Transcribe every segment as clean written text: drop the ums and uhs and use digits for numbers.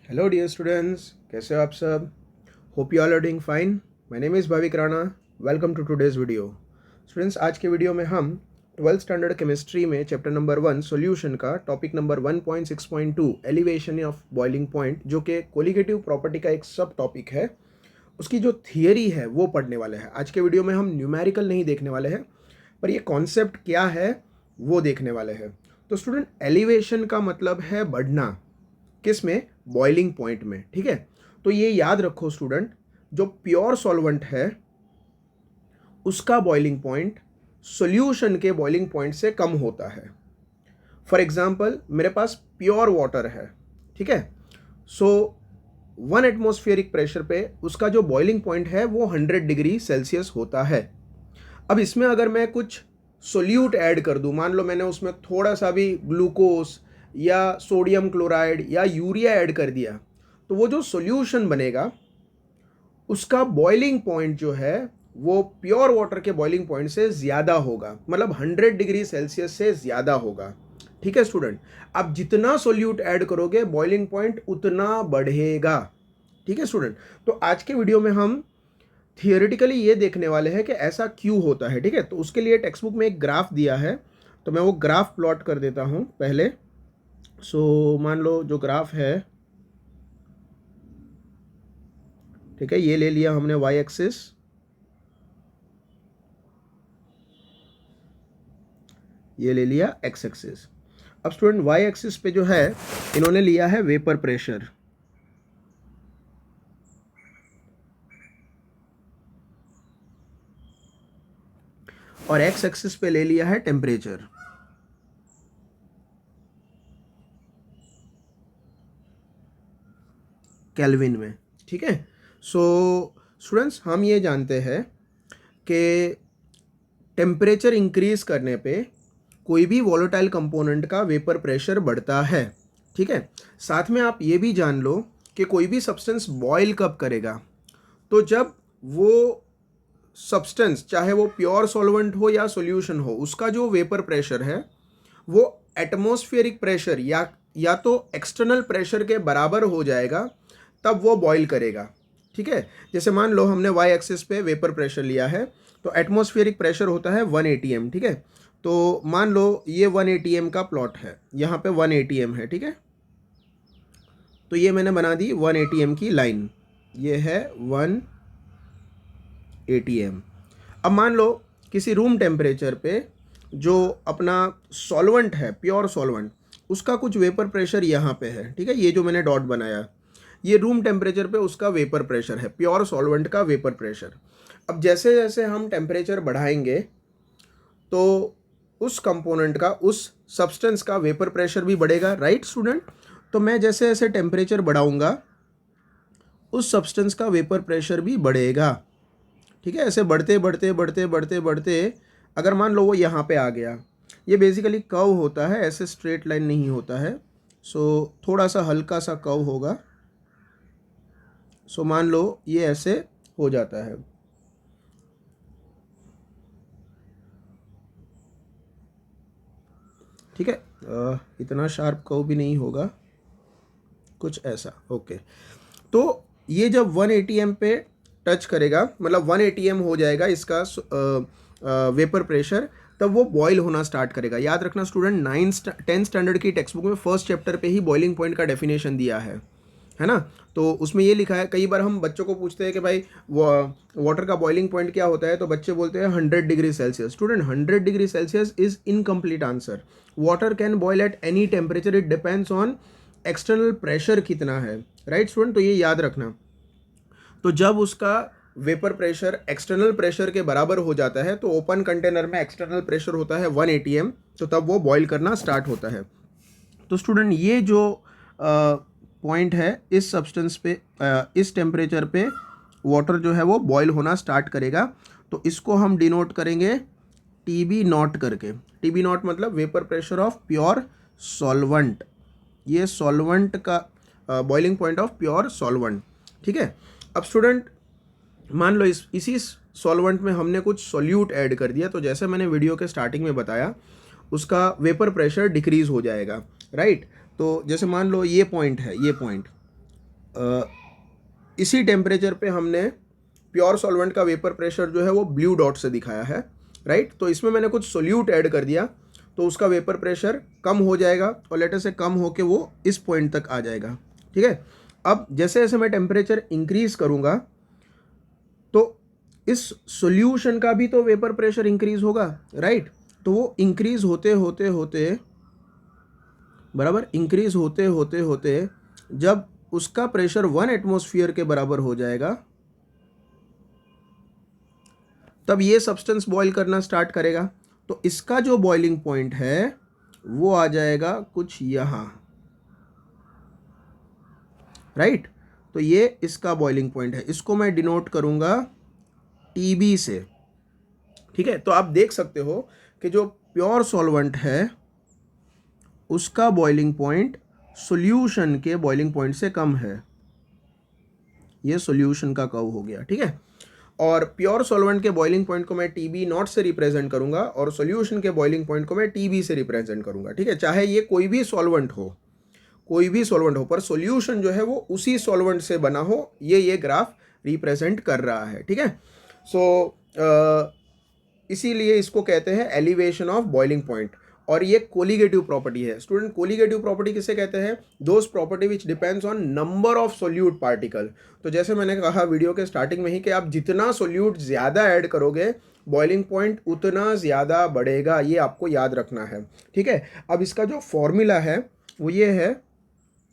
Hello dear students, कैसे हो आप सब? Hope you all are doing fine. My name is Bhavik Rana. Welcome to today's video. Students, आज के वीडियो में हम 12th स्टैंडर्ड केमिस्ट्री में चैप्टर नंबर 1 सॉल्यूशन का topic number 1.6.2 elevation of boiling point, जो कि कोलिगेटिव प्रॉपर्टी का एक सब टॉपिक है, उसकी जो थियरी है वो पढ़ने वाले हैं। आज के वीडियो में हम न्यूमेरिकल नहीं देखने वाले हैं, पर ये कॉन्सेप्ट क्या है वो देखने वाले हैं। तो स्टूडेंट, एलिवेशन का मतलब है बढ़ना, किस में? बॉइलिंग पॉइंट में। ठीक है, तो ये याद रखो स्टूडेंट, जो प्योर सॉल्वेंट है उसका बॉइलिंग पॉइंट सॉल्यूशन के बॉइलिंग पॉइंट से कम होता है। फॉर एग्जांपल, मेरे पास प्योर वाटर है, ठीक है, सो 1 एटमॉस्फेरिक प्रेशर पे उसका जो बॉइलिंग पॉइंट है वो 100 डिग्री सेल्सियस होता है। अब इसमें अगर मैं कुछ सोल्यूट ऐड कर दूं, मान लो मैंने उसमें थोड़ा सा भी ग्लूकोज या सोडियम क्लोराइड या यूरिया ऐड कर दिया, तो वो जो सॉल्यूशन बनेगा उसका बॉइलिंग पॉइंट जो है वो प्योर वाटर के बॉइलिंग पॉइंट से ज़्यादा होगा, मतलब 100 डिग्री सेल्सियस से ज़्यादा होगा। ठीक है स्टूडेंट, आप जितना सोल्यूट ऐड करोगे बॉइलिंग पॉइंट उतना बढ़ेगा। ठीक है स्टूडेंट, तो आज के वीडियो में हम थियोरेटिकली ये देखने वाले हैं कि ऐसा क्यों होता है। ठीक है, तो उसके लिए टेक्स्ट बुक में एक ग्राफ दिया है, तो मैं वो ग्राफ प्लॉट कर देता हूँ पहले। सो मान लो जो ग्राफ है, ठीक है, ये ले लिया हमने वाई एक्सिस, ये ले लिया एक्स एक्सिस। अब स्टूडेंट, वाई एक्सिस पे जो है इन्होंने लिया है वेपर प्रेशर, और एक्स एक्सिस पे ले लिया है टेम्परेचर। केल्विन में। ठीक है, सो स्टूडेंट्स, हम ये जानते हैं कि टेम्परेचर इंक्रीज करने पे कोई भी वॉलेटाइल कंपोनेंट का वेपर प्रेशर बढ़ता है। ठीक है, साथ में आप ये भी जान लो कि कोई भी सब्सटेंस बॉयल कब करेगा, तो जब वो सब्सटेंस, चाहे वो प्योर सॉल्वेंट हो या सॉल्यूशन हो, उसका जो वेपर प्रेशर है वो एटमॉस्फेरिक प्रेशर या तो एक्सटर्नल प्रेशर के बराबर हो जाएगा, तब वो बॉईल करेगा। ठीक है, जैसे मान लो हमने वाई एक्सिस पे वेपर प्रेशर लिया है, तो एटमॉस्फेरिक प्रेशर होता है 1 atm। ठीक है, तो मान लो ये 1 atm का प्लॉट है, यहाँ पे 1 atm है। ठीक है, तो ये मैंने बना दी 1 atm की लाइन, ये है 1 atm। अब मान लो किसी रूम टेम्परेचर पे जो अपना सॉल्वेंट है, प्योर सॉल्वेंट, उसका कुछ वेपर प्रेशर यहाँ पे है। ठीक है, ये जो मैंने डॉट बनाया, ये रूम टेम्परेचर पे उसका वेपर प्रेशर है, प्योर सॉल्वेंट का वेपर प्रेशर। अब जैसे जैसे हम टेम्परेचर बढ़ाएंगे तो उस कंपोनेंट का, उस सब्सटेंस का वेपर प्रेशर भी बढ़ेगा। राइट स्टूडेंट, तो मैं जैसे जैसे टेम्परेचर बढ़ाऊंगा उस सब्सटेंस का वेपर प्रेशर भी बढ़ेगा। ठीक है, ऐसे बढ़ते बढ़ते बढ़ते बढ़ते बढ़ते अगर मान लो वो यहाँ पे आ गया, ये बेसिकली कर्व होता है, ऐसे स्ट्रेट लाइन नहीं होता है, सो थोड़ा सा हल्का सा कर्व होगा। सो मान लो ये ऐसे हो जाता है। ठीक है, इतना शार्प कर्व भी नहीं होगा, कुछ ऐसा। ओके, तो ये जब 1 atm पे टच करेगा, मतलब 1 atm हो जाएगा इसका वेपर प्रेशर, तब वो बॉयल होना स्टार्ट करेगा। याद रखना स्टूडेंट, 10th स्टैंडर्ड की टेक्स्ट बुक में फर्स्ट चैप्टर पे ही बॉइलिंग पॉइंट का डेफिनेशन दिया है ना। तो उसमें ये लिखा है, कई बार हम बच्चों को पूछते हैं कि भाई वाटर का बॉइलिंग पॉइंट क्या होता है, तो बच्चे बोलते हैं 100 degree Celsius. Student, 100 degree Celsius is incomplete answer. Water can boil at any temperature, it depends on external pressure कितना है। राइट स्टूडेंट, तो ये याद रखना। तो जब उसका वेपर प्रेशर एक्सटर्नल प्रेशर के बराबर हो जाता है, तो ओपन कंटेनर में एक्सटर्नल प्रेशर होता है 1 atm, तो तब वो बॉईल करना स्टार्ट होता है। तो स्टूडेंट, ये जो पॉइंट है, इस सब्सटेंस पे, इस टेम्परेचर पे वाटर जो है वो बॉईल होना स्टार्ट करेगा, तो इसको हम डिनोट करेंगे TB0 करके। TB0 मतलब vapour pressure of pure solvent, ये सॉल्वेंट का boiling point of pure solvent. ठीक है, अब स्टूडेंट मान लो इसी सॉल्वेंट में हमने कुछ सॉल्यूट ऐड कर दिया, तो जैसे मैंने वीडियो के स्टार्टिंग में बताया, उसका वेपर प्रेशर डिक्रीज हो जाएगा। राइट, तो जैसे मान लो ये पॉइंट है, ये पॉइंट, इसी टेम्परेचर पे हमने प्योर सॉल्वेंट का वेपर प्रेशर जो है वो ब्लू डॉट से दिखाया है, राइट। तो इसमें मैंने कुछ सोल्यूट ऐड कर दिया तो उसका वेपर प्रेशर कम हो जाएगा और लेटर से कम होके वो इस पॉइंट तक आ जाएगा, ठीक है। अब जैसे जैसे मैं टेम्परेचर इंक्रीज करूँगा तो इस सॉल्यूशन का भी तो वेपर प्रेशर इंक्रीज होगा, राइट। तो वो इंक्रीज होते होते होते बराबर इंक्रीज होते होते होते जब उसका प्रेशर 1 एटमॉस्फेयर के बराबर हो जाएगा तब ये सब्सटेंस बॉईल करना स्टार्ट करेगा। तो इसका जो बॉइलिंग पॉइंट है वो आ जाएगा कुछ यहाँ, राइट। तो ये इसका बॉइलिंग पॉइंट है, इसको मैं डिनोट करूँगा TB से, ठीक है। तो आप देख सकते हो कि जो प्योर सॉल्वेंट है उसका बॉइलिंग पॉइंट सॉल्यूशन के बॉइलिंग पॉइंट से कम है। ये सॉल्यूशन का कर्व हो गया, ठीक है। और प्योर सॉल्वेंट के बॉइलिंग पॉइंट को मैं TB नॉट से रिप्रेजेंट करूंगा और सॉल्यूशन के बॉइलिंग पॉइंट को मैं TB से रिप्रेजेंट करूंगा, ठीक है। चाहे ये कोई भी सॉल्वेंट हो पर सॉल्यूशन जो है वो उसी सॉल्वेंट से बना हो, ये ग्राफ रिप्रेजेंट कर रहा है, ठीक है। सो इसीलिए इसको कहते हैं एलिवेशन ऑफ बॉइलिंग पॉइंट। और ये कोलिगेटिव प्रॉपर्टी है स्टूडेंट। कोलिगेटिव प्रॉपर्टी किसे कहते हैं? Those property which depends on number of solute particle. तो जैसे मैंने कहा वीडियो के स्टार्टिंग में ही कि आप जितना सोल्यूट ज़्यादा ऐड करोगे बॉइलिंग पॉइंट उतना ज़्यादा बढ़ेगा, ये आपको याद रखना है, ठीक है। अब इसका जो फॉर्मूला है वो ये है,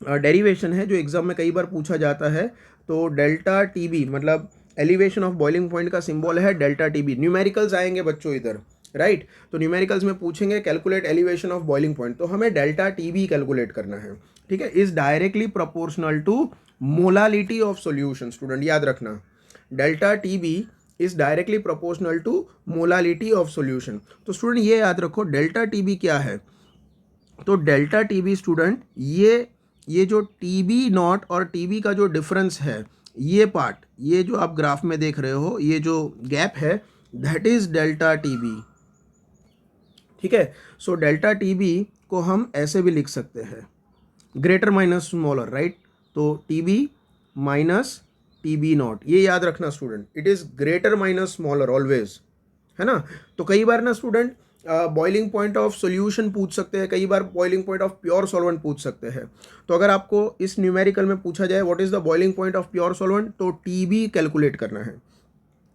डेरिवेशन है जो एग्जाम में कई बार पूछा जाता है। तो डेल्टा TB मतलब एलिवेशन ऑफ बॉइलिंग पॉइंट का सिंबल है डेल्टा TB। न्यूमेरिकल्स आएंगे बच्चों इधर, राइट। तो न्यूमेरिकल्स में पूछेंगे calculate elevation of boiling point, तो हमें डेल्टा TB कैलकुलेट करना है, ठीक है। Is directly proportional to molality of solution. Student याद रखना, delta TB is directly proportional to molality of solution. तो स्टूडेंट ये याद रखो डेल्टा TB क्या है। तो डेल्टा TB स्टूडेंट ये जो TB नॉट और TB का जो डिफरेंस है, ये पार्ट, ये जो आप ग्राफ में देख रहे हो, ये जो गैप है दैट इज डेल्टा TB, ठीक है। सो डेल्टा TB को हम ऐसे भी लिख सकते हैं, ग्रेटर माइनस स्मॉलर, राइट। तो TB माइनस TB नॉट, ये याद रखना student, it is greater minus smaller always, है ना। तो कई बार ना student boiling point of solution पूछ सकते हैं, कई बार boiling point of pure solvent पूछ सकते हैं। तो अगर आपको इस न्यूमेरिकल में पूछा जाए what is the boiling point of pure solvent, तो TB कैलकुलेट करना है।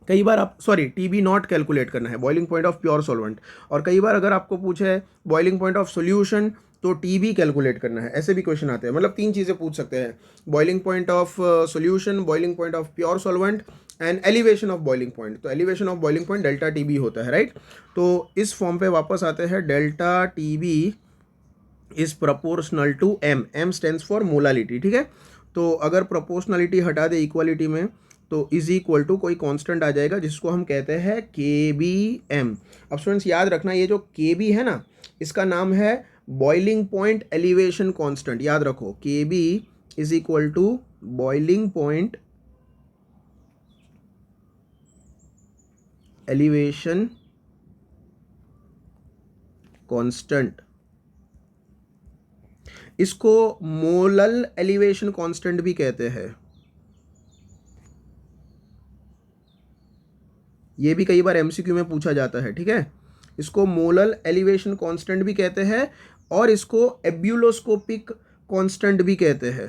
कई बार आप TB नॉट कैलकुलेट करना है, boiling point of pure solvent. और कई बार अगर आपको पूछे बॉइलिंग पॉइंट ऑफ सॉल्यूशन तो TB कैलकुलेट करना है। ऐसे भी क्वेश्चन आते हैं, मतलब 3 चीज़ें पूछ सकते हैं, boiling point of solution, boiling point of pure solvent and elevation of boiling point. तो elevation of boiling point delta TB होता है, राइट। तो इस फॉर्म पे वापस आते हैं, delta TB is proportional to M stands for molality, ठीक है। तो अगर प्रोपोर्शनलिटी हटा दे इक्वालिटी में तो इज इक्वल टू कोई कांस्टेंट आ जाएगा जिसको हम कहते हैं KBM। अब स्टूडेंट्स याद रखना, ये जो KB है ना, इसका नाम है बॉइलिंग पॉइंट एलिवेशन कांस्टेंट। याद रखो KB is equal to boiling point elevation constant. इसको मोलल एलिवेशन कांस्टेंट भी कहते हैं। ये भी कई बार MCQ में पूछा जाता है, ठीक है। इसको मोलल एलिवेशन कांस्टेंट भी कहते हैं और इसको एब्यूलोस्कोपिक कांस्टेंट भी कहते हैं।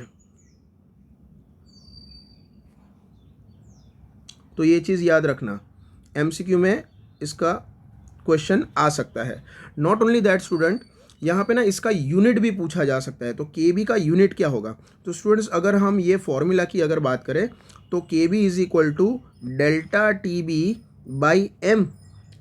तो ये चीज़ याद रखना, MCQ में इसका क्वेश्चन आ सकता है। नॉट ओनली दैट स्टूडेंट, यहाँ पे ना इसका यूनिट भी पूछा जा सकता है। तो KB का यूनिट क्या होगा? तो स्टूडेंट्स अगर हम ये फॉर्मूला की अगर बात करें तो KB is equal to delta TB by M,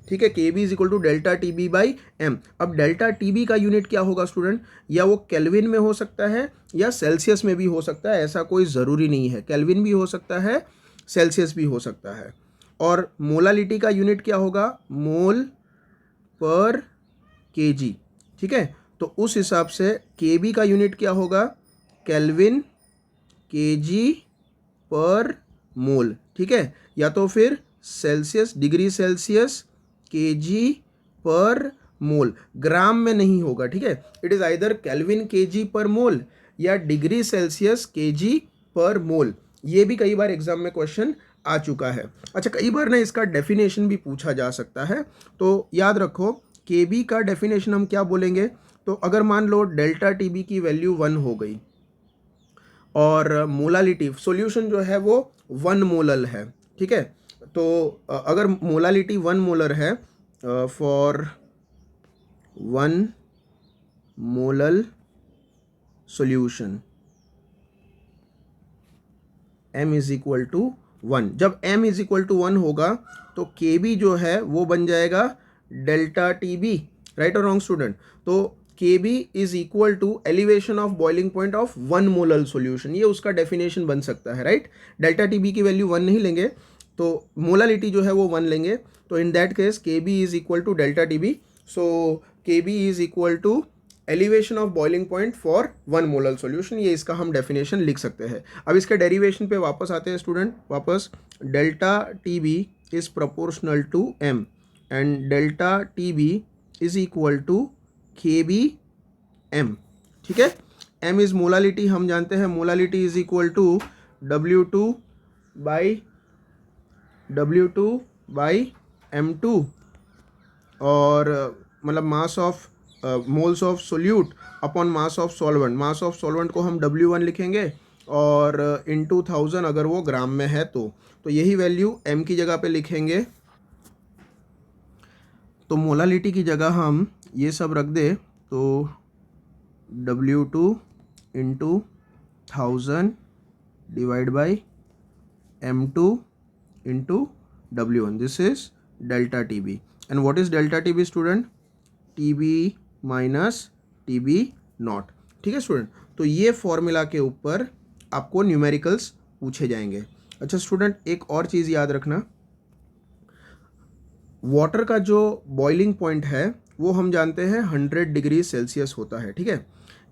ठीक है। KB is equal to delta TB by M। अब डेल्टा TB का यूनिट क्या होगा स्टूडेंट? या वो केल्विन में हो सकता है या सेल्सियस में भी हो सकता है, ऐसा कोई ज़रूरी नहीं है। केल्विन भी हो सकता है, सेल्सियस भी हो सकता है। और मोलालिटी का यूनिट क्या होगा? मोल पर kg, ठीक है। तो उस हिसाब से KB का यूनिट क्या होगा? केल्विन kg पर मोल, ठीक है। या तो फिर सेल्सियस, डिग्री सेल्सियस kg पर मोल, ग्राम में नहीं होगा, ठीक है। It is either kelvin kg पर मोल या डिग्री सेल्सियस kg पर मोल, ये भी कई बार एग्जाम में क्वेश्चन आ चुका है। अच्छा, कई बार ना इसका डेफिनेशन भी पूछा जा सकता है, तो याद रखो Kb का डेफिनेशन हम क्या बोलेंगे। तो अगर मान लो डेल्टा Tb की वैल्यू 1 हो गई और मोलालिटी सॉल्यूशन जो है वो 1 मोलल है, ठीक है। तो अगर मोलालिटी 1 मोलर है for 1 molal solution m is equal to 1, जब m इज इक्वल टू 1 होगा तो Kb जो है वो बन जाएगा डेल्टा Tb, राइट और रॉन्ग स्टूडेंट। तो Kb is equal to elevation of boiling point of 1 molal solution, ये उसका डेफिनेशन बन सकता है, राइट। डेल्टा Tb की वैल्यू 1 नहीं लेंगे तो मोलालिटी जो है वो 1 लेंगे, तो in that case Kb is equal to delta Tb। So Kb is equal to elevation of boiling point for 1 molal solution, ये इसका हम डेफिनेशन लिख सकते हैं। अब इसके डेरिवेशन पे वापस आते हैं स्टूडेंट, वापस delta Tb is proportional to m and delta Tb is equal to Kb m, ठीक है। m इज मोलालिटी, हम जानते हैं molality is equal to W2 by M2 और मतलब mass of moles of solute upon mass of solvent. Mass of solvent को हम W1 लिखेंगे और इनटू 1000 अगर वो ग्राम में है तो यही वैल्यू m की जगह पे लिखेंगे। तो मोलालिटी की जगह हम ये सब रख दे तो W2 into 1000 divide by M2 into W1, this is delta Tb। And what is delta Tb student? Tb minus Tb not, ठीक है स्टूडेंट। तो ये फॉर्मूला के ऊपर आपको न्यूमेरिकल्स पूछे जाएंगे। अच्छा स्टूडेंट, एक और चीज़ याद रखना, वाटर का जो बॉइलिंग पॉइंट है वो हम जानते हैं 100 डिग्री सेल्सियस होता है, ठीक है।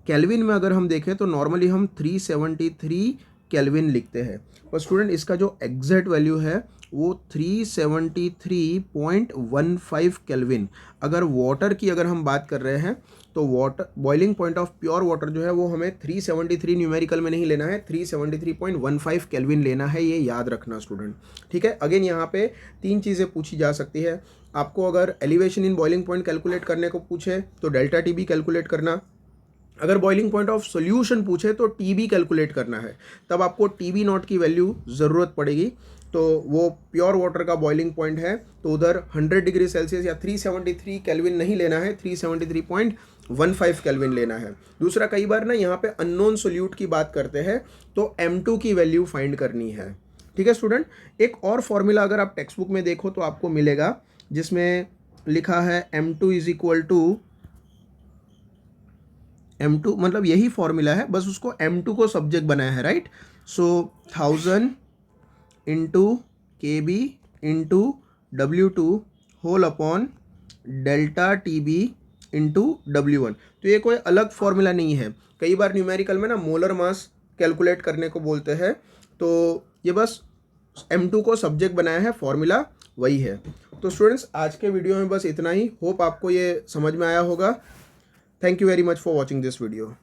केल्विन में अगर हम देखें तो नॉर्मली हम 373 केल्विन लिखते हैं, पर स्टूडेंट इसका जो एग्जैक्ट वैल्यू है वो 373.15 केल्विन। अगर वाटर की अगर हम बात कर रहे हैं तो water boiling point of pure water जो है वो हमें 373 न्यूमेरिकल में नहीं लेना है, 373.15 केल्विन लेना है, ये याद रखना स्टूडेंट, ठीक है। अगेन यहाँ पे 3 चीज़ें पूछी जा सकती है आपको। अगर elevation in boiling point calculate करने को पूछे तो डेल्टा Tb कैलकुलेट करना, अगर बॉइलिंग पॉइंट ऑफ सॉल्यूशन पूछे तो Tb कैलकुलेट करना है, तब आपको Tb नॉट की वैल्यू ज़रूरत पड़ेगी। तो वो प्योर वाटर का बॉइलिंग पॉइंट है तो उधर 100 डिग्री सेल्सियस या 373 केल्विन नहीं लेना है, 373.15 केल्विन लेना है। दूसरा, कई बार ना यहाँ पे अननोन सोल्यूट की बात करते हैं तो M2 की वैल्यू फाइंड करनी है, ठीक है स्टूडेंट। एक और फॉर्मूला अगर आप टेक्स्ट बुक में देखो तो आपको मिलेगा जिसमें लिखा है M2 is equal to M2, मतलब यही फॉर्मूला है, बस उसको M2 को सब्जेक्ट बनाया है, right. So 1000 into Kb into W2 whole upon delta Tb into W1। तो ये कोई अलग फॉर्मूला नहीं है, कई बार न्यूमेरिकल में ना मोलर मास कैलकुलेट करने को बोलते हैं, तो ये बस M2 को सब्जेक्ट बनाया है, फॉर्मूला वही है। तो स्टूडेंट्स, आज के वीडियो में बस इतना ही, होप आपको ये समझ में आया होगा। Thank you very much for watching this video.